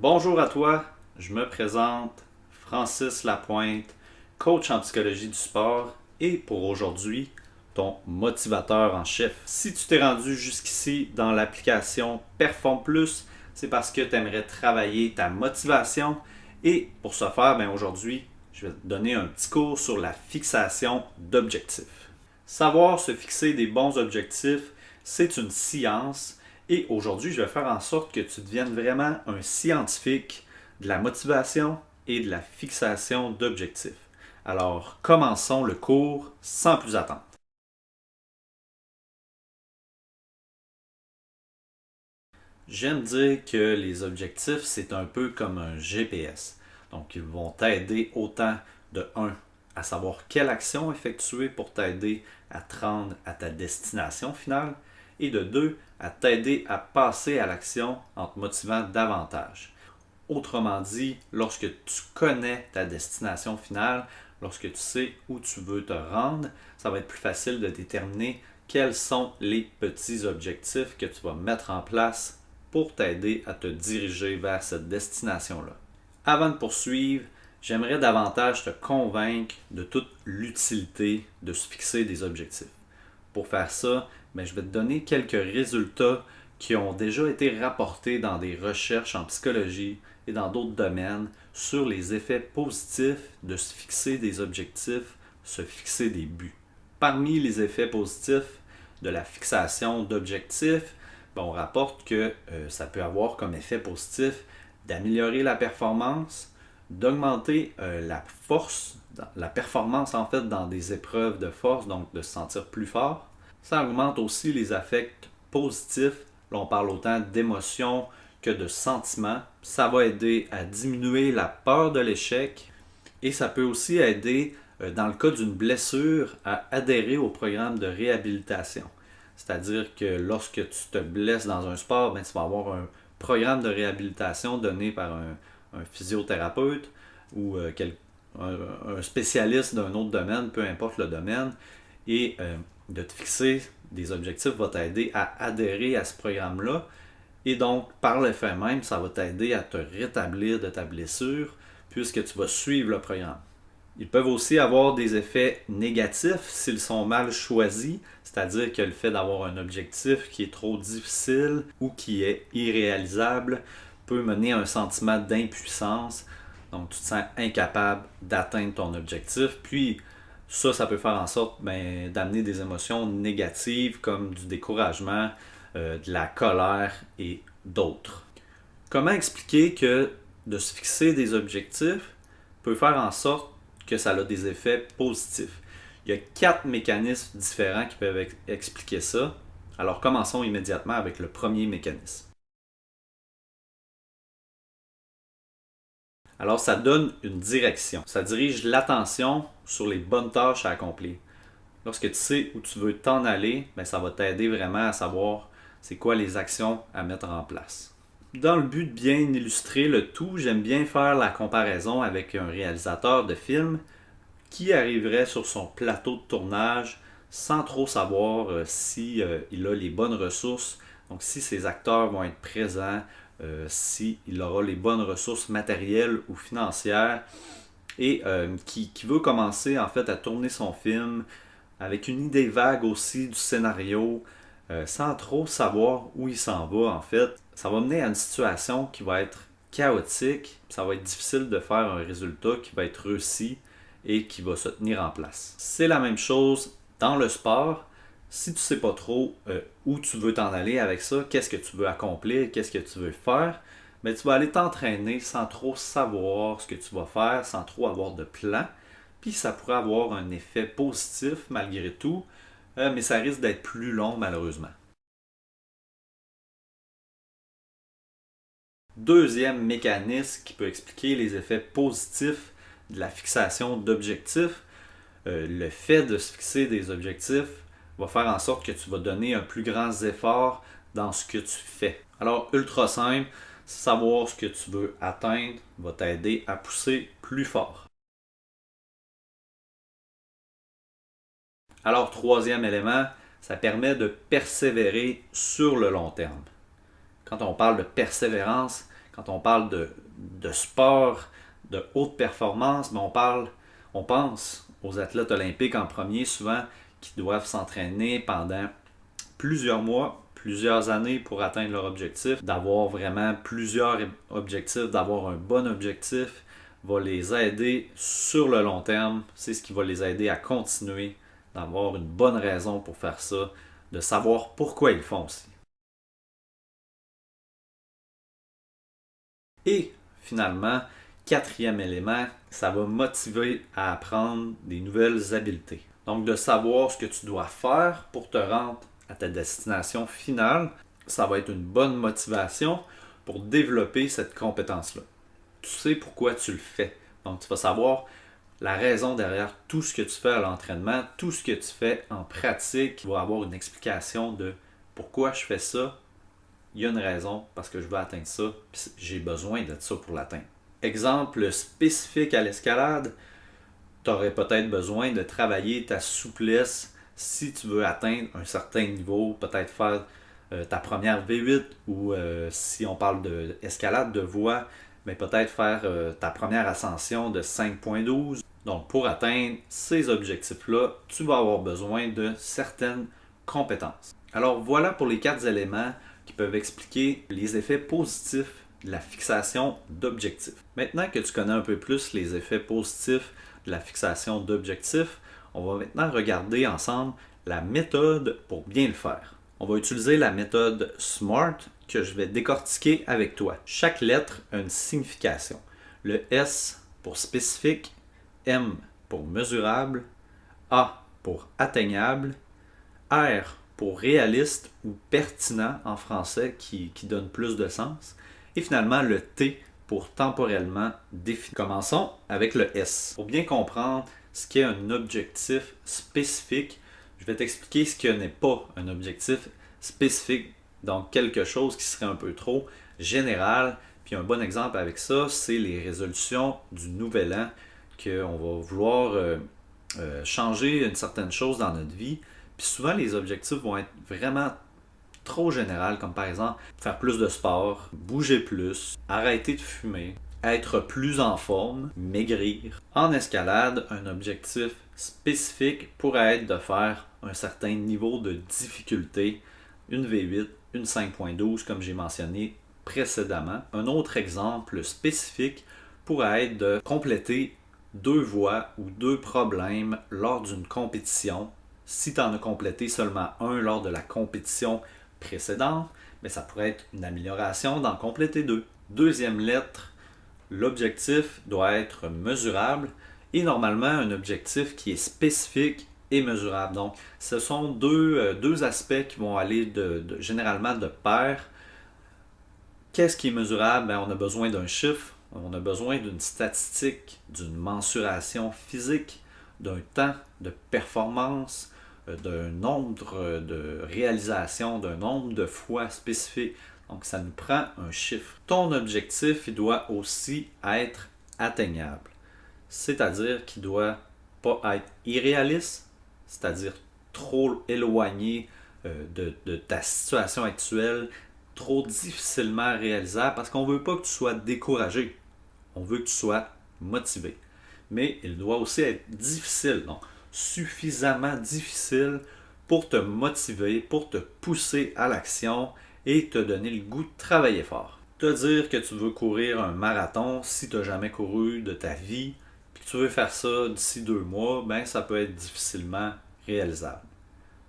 Bonjour à toi, je me présente Francis Lapointe, coach en psychologie du sport et pour aujourd'hui, ton motivateur en chef. Si tu t'es rendu jusqu'ici dans l'application Perform Plus, c'est parce que tu aimerais travailler ta motivation et pour ce faire, aujourd'hui, je vais te donner un petit cours sur la fixation d'objectifs. Savoir se fixer des bons objectifs, c'est une science et aujourd'hui, je vais faire en sorte que tu deviennes vraiment un scientifique de la motivation et de la fixation d'objectifs. Alors, commençons le cours sans plus attendre. J'aime dire que les objectifs, c'est un peu comme un GPS. Donc, ils vont t'aider autant de un à savoir quelle action effectuer pour t'aider à te rendre à ta destination finale et de deux à t'aider à passer à l'action en te motivant davantage. Autrement dit, lorsque tu connais ta destination finale, lorsque tu sais où tu veux te rendre, ça va être plus facile de déterminer quels sont les petits objectifs que tu vas mettre en place pour t'aider à te diriger vers cette destination-là. Avant de poursuivre, j'aimerais davantage te convaincre de toute l'utilité de se fixer des objectifs. Pour faire ça, je vais te donner quelques résultats qui ont déjà été rapportés dans des recherches en psychologie et dans d'autres domaines sur les effets positifs de se fixer des objectifs, se fixer des buts. Parmi les effets positifs de la fixation d'objectifs, on rapporte que ça peut avoir comme effet positif d'améliorer la performance, d'augmenter la force, la performance en fait dans des épreuves de force, donc de se sentir plus fort. Ça augmente aussi les affects positifs. Là, on parle autant d'émotions que de sentiments. Ça va aider à diminuer la peur de l'échec et ça peut aussi aider, dans le cas d'une blessure, à adhérer au programme de réhabilitation. C'est-à-dire que lorsque tu te blesses dans un sport, tu vas avoir un programme de réhabilitation donné par un physiothérapeute ou un spécialiste d'un autre domaine, peu importe le domaine, et de te fixer des objectifs va t'aider à adhérer à ce programme-là. Et donc, par le fait même, ça va t'aider à te rétablir de ta blessure puisque tu vas suivre le programme. Ils peuvent aussi avoir des effets négatifs s'ils sont mal choisis, c'est-à-dire que le fait d'avoir un objectif qui est trop difficile ou qui est irréalisable peut mener à un sentiment d'impuissance. Donc, tu te sens incapable d'atteindre ton objectif. Puis, ça peut faire en sorte d'amener des émotions négatives comme du découragement, de la colère et d'autres. Comment expliquer que de se fixer des objectifs peut faire en sorte que ça a des effets positifs? Il y a 4 mécanismes différents qui peuvent expliquer ça. Alors commençons immédiatement avec le premier mécanisme. Alors ça donne une direction. Ça dirige l'attention sur les bonnes tâches à accomplir. Lorsque tu sais où tu veux t'en aller, ça va t'aider vraiment à savoir c'est quoi les actions à mettre en place. Dans le but de bien illustrer le tout, j'aime bien faire la comparaison avec un réalisateur de film qui arriverait sur son plateau de tournage sans trop savoir si il a les bonnes ressources, donc si ses acteurs vont être présents, s'il aura les bonnes ressources matérielles ou financières, et qui veut commencer en fait à tourner son film avec une idée vague aussi du scénario, sans trop savoir où il s'en va en fait. Ça va mener à une situation qui va être chaotique, ça va être difficile de faire un résultat qui va être réussi et qui va se tenir en place. C'est la même chose dans le sport. Si tu ne sais pas trop où tu veux t'en aller avec ça, qu'est-ce que tu veux accomplir, qu'est-ce que tu veux faire, tu vas aller t'entraîner sans trop savoir ce que tu vas faire, sans trop avoir de plan. Puis ça pourrait avoir un effet positif malgré tout, mais ça risque d'être plus long malheureusement. Deuxième mécanisme qui peut expliquer les effets positifs de la fixation d'objectifs, le fait de se fixer des objectifs va faire en sorte que tu vas donner un plus grand effort dans ce que tu fais. Alors, ultra simple, savoir ce que tu veux atteindre va t'aider à pousser plus fort. Alors, troisième élément, ça permet de persévérer sur le long terme. Quand on parle de persévérance, Quand on parle de sport, de haute performance, mais on pense aux athlètes olympiques en premier souvent qui doivent s'entraîner pendant plusieurs mois, plusieurs années pour atteindre leur objectif. D'avoir vraiment plusieurs objectifs, d'avoir un bon objectif va les aider sur le long terme. C'est ce qui va les aider à continuer, d'avoir une bonne raison pour faire ça, de savoir pourquoi ils font aussi. Et finalement, quatrième élément, ça va motiver à apprendre des nouvelles habiletés. Donc de savoir ce que tu dois faire pour te rendre à ta destination finale, ça va être une bonne motivation pour développer cette compétence-là. Tu sais pourquoi tu le fais. Donc tu vas savoir la raison derrière tout ce que tu fais à l'entraînement, tout ce que tu fais en pratique, tu vas avoir une explication de pourquoi je fais ça. Il y a une raison parce que je veux atteindre ça, puis j'ai besoin de ça pour l'atteindre. Exemple spécifique à l'escalade, tu aurais peut-être besoin de travailler ta souplesse si tu veux atteindre un certain niveau, peut-être faire ta première V8 ou si on parle d'escalade de voie, mais peut-être faire ta première ascension de 5.12. Donc pour atteindre ces objectifs-là, tu vas avoir besoin de certaines compétences. Alors voilà pour les 4 éléments qui peuvent expliquer les effets positifs de la fixation d'objectifs. Maintenant que tu connais un peu plus les effets positifs de la fixation d'objectifs, on va maintenant regarder ensemble la méthode pour bien le faire. On va utiliser la méthode SMART que je vais décortiquer avec toi. Chaque lettre a une signification. Le S pour spécifique, M pour mesurable, A pour atteignable, R pour réaliste ou pertinent en français qui donne plus de sens, et finalement le T pour temporellement défini. Commençons avec le S. Pour bien comprendre ce qu'est un objectif spécifique, je vais t'expliquer ce que n'est pas un objectif spécifique, donc quelque chose qui serait un peu trop général. Puis un bon exemple avec ça, c'est les résolutions du nouvel an, qu'on va vouloir changer une certaine chose dans notre vie. Puis souvent, les objectifs vont être vraiment trop général, comme par exemple faire plus de sport, bouger plus, arrêter de fumer, être plus en forme, maigrir. En escalade, un objectif spécifique pourrait être de faire un certain niveau de difficulté, une V8, une 5.12 comme j'ai mentionné précédemment. Un autre exemple spécifique pourrait être de compléter 2 voies ou 2 problèmes lors d'une compétition. Si tu en as complété seulement un lors de la compétition précédente, mais ça pourrait être une amélioration d'en compléter 2. Deuxième lettre, l'objectif doit être mesurable et normalement un objectif qui est spécifique et mesurable. Donc, ce sont deux aspects qui vont aller généralement de pair. Qu'est-ce qui est mesurable? On a besoin d'un chiffre, on a besoin d'une statistique, d'une mensuration physique, d'un temps de performance, d'un nombre de réalisations, d'un nombre de fois spécifique. Donc, ça nous prend un chiffre. Ton objectif, il doit aussi être atteignable. C'est-à-dire qu'il ne doit pas être irréaliste, c'est-à-dire trop éloigné de ta situation actuelle, trop difficilement réalisable, parce qu'on ne veut pas que tu sois découragé. On veut que tu sois motivé. Mais il doit aussi être difficile. Donc, suffisamment difficile pour te motiver, pour te pousser à l'action et te donner le goût de travailler fort. Te dire que tu veux courir un marathon si tu n'as jamais couru de ta vie, puis que tu veux faire ça d'ici 2 mois, ben ça peut être difficilement réalisable.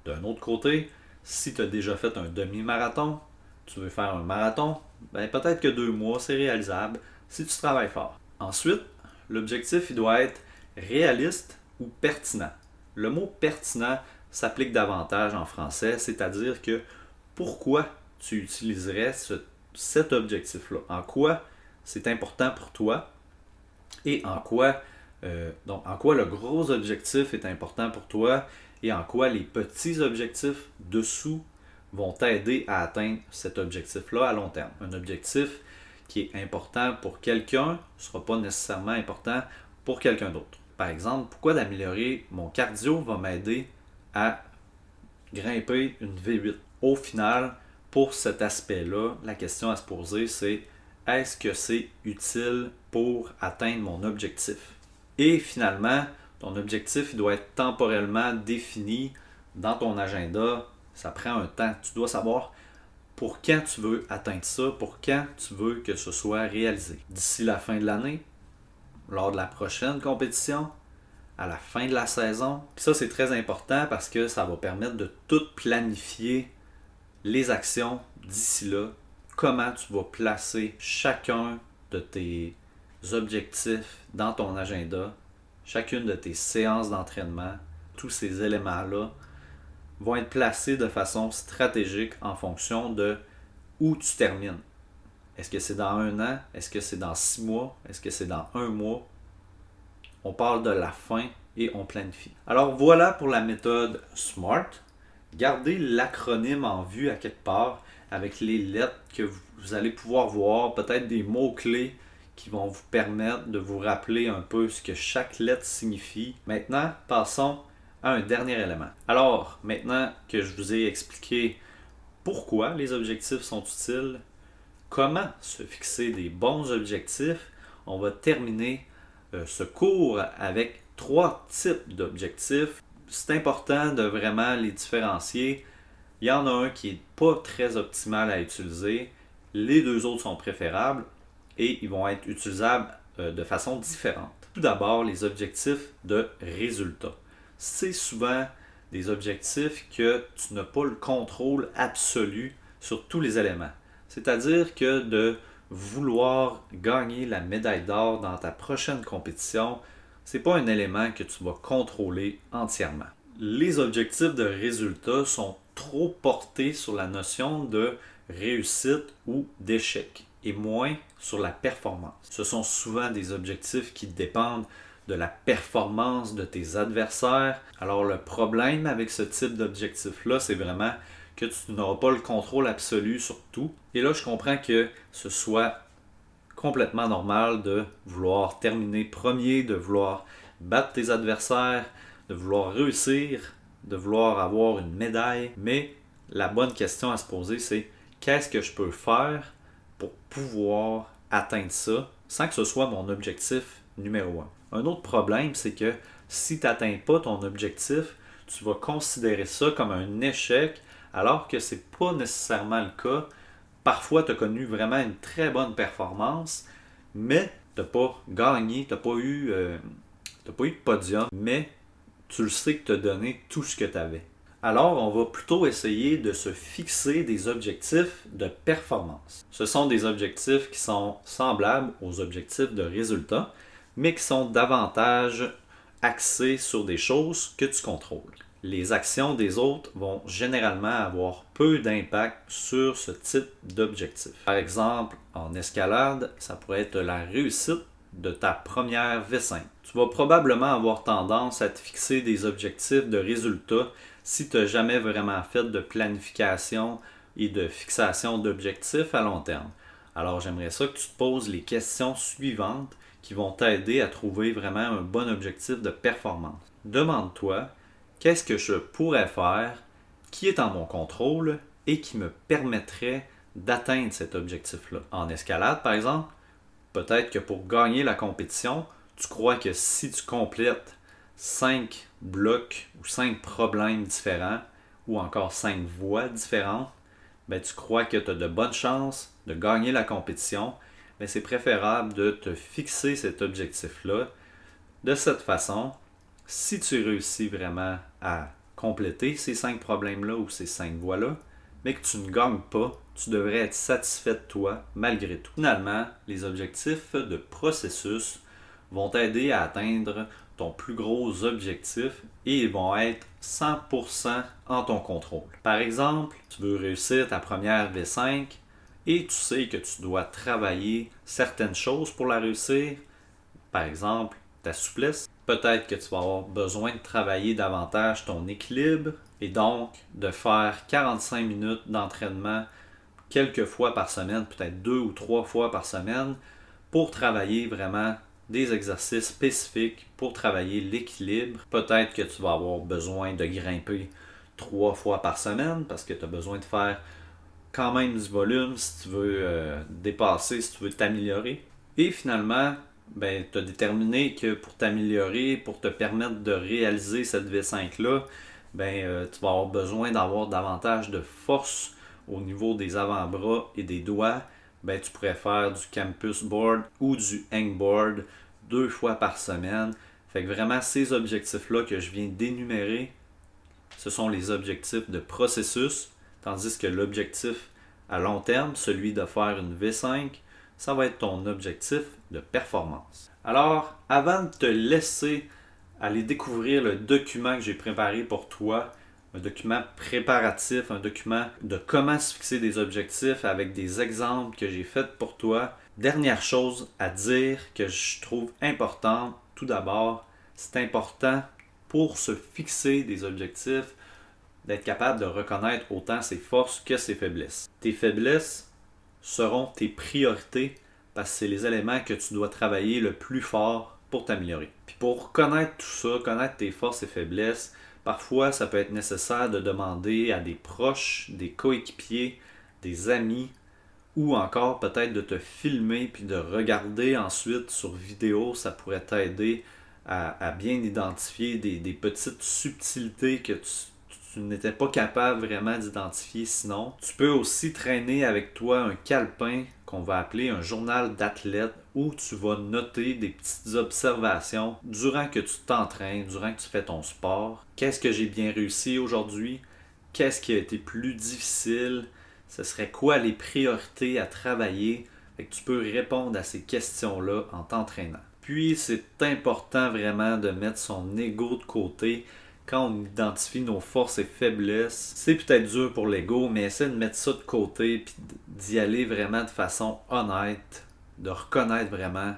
D'un autre côté, si tu as déjà fait un demi-marathon, tu veux faire un marathon, ben peut-être que 2 mois c'est réalisable si tu travailles fort. Ensuite, l'objectif il doit être réaliste ou pertinent. Le mot pertinent s'applique davantage en français, c'est-à-dire que pourquoi tu utiliserais cet objectif-là, en quoi c'est important pour toi et en quoi le gros objectif est important pour toi et en quoi les petits objectifs dessous vont t'aider à atteindre cet objectif-là à long terme. Un objectif qui est important pour quelqu'un ne sera pas nécessairement important pour quelqu'un d'autre. Par exemple, pourquoi d'améliorer mon cardio va m'aider à grimper une V8? Au final, pour cet aspect-là, la question à se poser, c'est est-ce que c'est utile pour atteindre mon objectif? Et finalement, ton objectif il doit être temporellement défini dans ton agenda. Ça prend un temps. Tu dois savoir pour quand tu veux atteindre ça, pour quand tu veux que ce soit réalisé. D'ici la fin de l'année, lors de la prochaine compétition, à la fin de la saison. Puis ça, c'est très important parce que ça va permettre de tout planifier les actions d'ici là, comment tu vas placer chacun de tes objectifs dans ton agenda, chacune de tes séances d'entraînement, tous ces éléments-là vont être placés de façon stratégique en fonction de où tu termines. Est-ce que c'est dans 1 an? Est-ce que c'est dans 6 mois? Est-ce que c'est dans 1 mois? On parle de la fin et on planifie. Alors voilà pour la méthode SMART. Gardez l'acronyme en vue à quelque part avec les lettres que vous allez pouvoir voir, peut-être des mots-clés qui vont vous permettre de vous rappeler un peu ce que chaque lettre signifie. Maintenant, passons à un dernier élément. Alors, maintenant que je vous ai expliqué pourquoi les objectifs sont utiles, comment se fixer des bons objectifs, on va terminer ce cours avec 3 types d'objectifs. C'est important de vraiment les différencier. Il y en a un qui n'est pas très optimal à utiliser. Les 2 autres sont préférables et ils vont être utilisables de façon différente. Tout d'abord, les objectifs de résultat. C'est souvent des objectifs que tu n'as pas le contrôle absolu sur tous les éléments. C'est-à-dire que de vouloir gagner la médaille d'or dans ta prochaine compétition, ce n'est pas un élément que tu vas contrôler entièrement. Les objectifs de résultat sont trop portés sur la notion de réussite ou d'échec et moins sur la performance. Ce sont souvent des objectifs qui dépendent de la performance de tes adversaires. Alors le problème avec ce type d'objectif-là, c'est vraiment que tu n'auras pas le contrôle absolu sur tout. Et là, je comprends que ce soit complètement normal de vouloir terminer premier, de vouloir battre tes adversaires, de vouloir réussir, de vouloir avoir une médaille. Mais la bonne question à se poser, c'est qu'est-ce que je peux faire pour pouvoir atteindre ça sans que ce soit mon objectif numéro 1. Un autre problème, c'est que si tu n'atteins pas ton objectif, tu vas considérer ça comme un échec alors que ce n'est pas nécessairement le cas. Parfois, tu as connu vraiment une très bonne performance, mais tu n'as pas gagné, tu n'as pas eu de podium, mais tu le sais que tu as donné tout ce que tu avais. Alors, on va plutôt essayer de se fixer des objectifs de performance. Ce sont des objectifs qui sont semblables aux objectifs de résultat, mais qui sont davantage axés sur des choses que tu contrôles. Les actions des autres vont généralement avoir peu d'impact sur ce type d'objectif. Par exemple, en escalade, ça pourrait être la réussite de ta première V5. Tu vas probablement avoir tendance à te fixer des objectifs de résultats si tu n'as jamais vraiment fait de planification et de fixation d'objectifs à long terme. Alors j'aimerais ça que tu te poses les questions suivantes qui vont t'aider à trouver vraiment un bon objectif de performance. Demande-toi, qu'est-ce que je pourrais faire qui est en mon contrôle et qui me permettrait d'atteindre cet objectif-là? En escalade, par exemple, peut-être que pour gagner la compétition, tu crois que si tu complètes 5 blocs ou 5 problèmes différents ou encore 5 voies différentes, ben tu crois que tu as de bonnes chances de gagner la compétition. Mais c'est préférable de te fixer cet objectif-là. De cette façon, si tu réussis vraiment à compléter ces 5 problèmes-là ou ces 5 voies-là, mais que tu ne gagnes pas, tu devrais être satisfait de toi malgré tout. Finalement, les objectifs de processus vont t'aider à atteindre ton plus gros objectif et ils vont être 100% en ton contrôle. Par exemple, tu veux réussir ta première V5 et tu sais que tu dois travailler certaines choses pour la réussir. Par exemple, ta souplesse. Peut-être que tu vas avoir besoin de travailler davantage ton équilibre et donc de faire 45 minutes d'entraînement quelques fois par semaine, peut-être 2 ou 3 fois par semaine, pour travailler vraiment des exercices spécifiques pour travailler l'équilibre. Peut-être que tu vas avoir besoin de grimper 3 fois par semaine parce que tu as besoin de faire quand même du volume si tu veux dépasser, si tu veux t'améliorer. Et finalement, ben, tu as déterminé que pour t'améliorer, pour te permettre de réaliser cette V5-là, ben, tu vas avoir besoin d'avoir davantage de force au niveau des avant-bras et des doigts. Ben, tu pourrais faire du campus board ou du hangboard 2 fois par semaine. Fait que vraiment, ces objectifs-là que je viens d'énumérer, ce sont les objectifs de processus, tandis que l'objectif à long terme, celui de faire une V5, ça va être ton objectif de performance. Alors, avant de te laisser aller découvrir le document que j'ai préparé pour toi, un document préparatif, un document de comment se fixer des objectifs avec des exemples que j'ai faits pour toi. Dernière chose à dire que je trouve importante, tout d'abord, c'est important pour se fixer des objectifs d'être capable de reconnaître autant ses forces que ses faiblesses. Tes faiblesses seront tes priorités parce que c'est les éléments que tu dois travailler le plus fort pour t'améliorer. Puis pour connaître tout ça, connaître tes forces et faiblesses, parfois ça peut être nécessaire de demander à des proches, des coéquipiers, des amis ou encore peut-être de te filmer puis de regarder ensuite sur vidéo, ça pourrait t'aider à bien identifier des petites subtilités que tu n'étais pas capable vraiment d'identifier sinon. Tu peux aussi traîner avec toi un calepin qu'on va appeler un journal d'athlète où tu vas noter des petites observations durant que tu t'entraînes, durant que tu fais ton sport. Qu'est-ce que j'ai bien réussi aujourd'hui? Qu'est-ce qui a été plus difficile? Ce serait quoi les priorités à travailler? Fait que tu peux répondre à ces questions-là en t'entraînant. Puis c'est important vraiment de mettre son ego de côté quand on identifie nos forces et faiblesses. C'est peut-être dur pour l'ego, mais essaie de mettre ça de côté puis d'y aller vraiment de façon honnête, de reconnaître vraiment,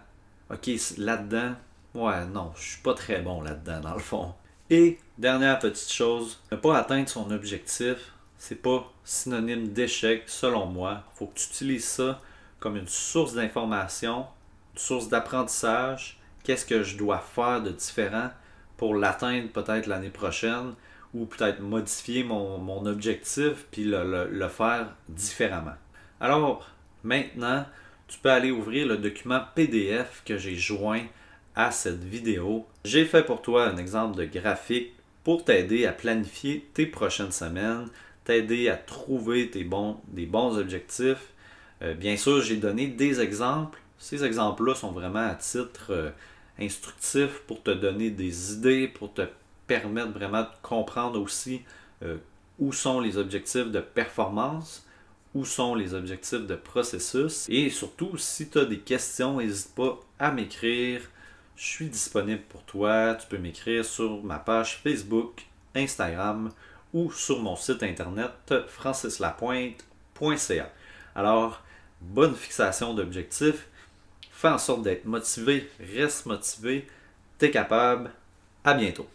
ok, là-dedans, ouais, non, je suis pas très bon là-dedans dans le fond. Et dernière petite chose, ne pas atteindre son objectif, c'est pas synonyme d'échec selon moi. Il faut que tu utilises ça comme une source d'information, une source d'apprentissage. Qu'est-ce que je dois faire de différent pour l'atteindre peut-être l'année prochaine ou peut-être modifier mon objectif puis le faire différemment. Alors maintenant, tu peux aller ouvrir le document PDF que j'ai joint à cette vidéo. J'ai fait pour toi un exemple de graphique pour t'aider à planifier tes prochaines semaines, t'aider à trouver des bons objectifs. Bien sûr, j'ai donné des exemples. Ces exemples-là sont vraiment à titre instructif pour te donner des idées, pour te permettre vraiment de comprendre aussi où sont les objectifs de performance, où sont les objectifs de processus. Et surtout, si tu as des questions, n'hésite pas à m'écrire. Je suis disponible pour toi. Tu peux m'écrire sur ma page Facebook, Instagram ou sur mon site internet francislapointe.ca. Alors, bonne fixation d'objectifs. Fais en sorte d'être motivé, reste motivé, t'es capable. À bientôt.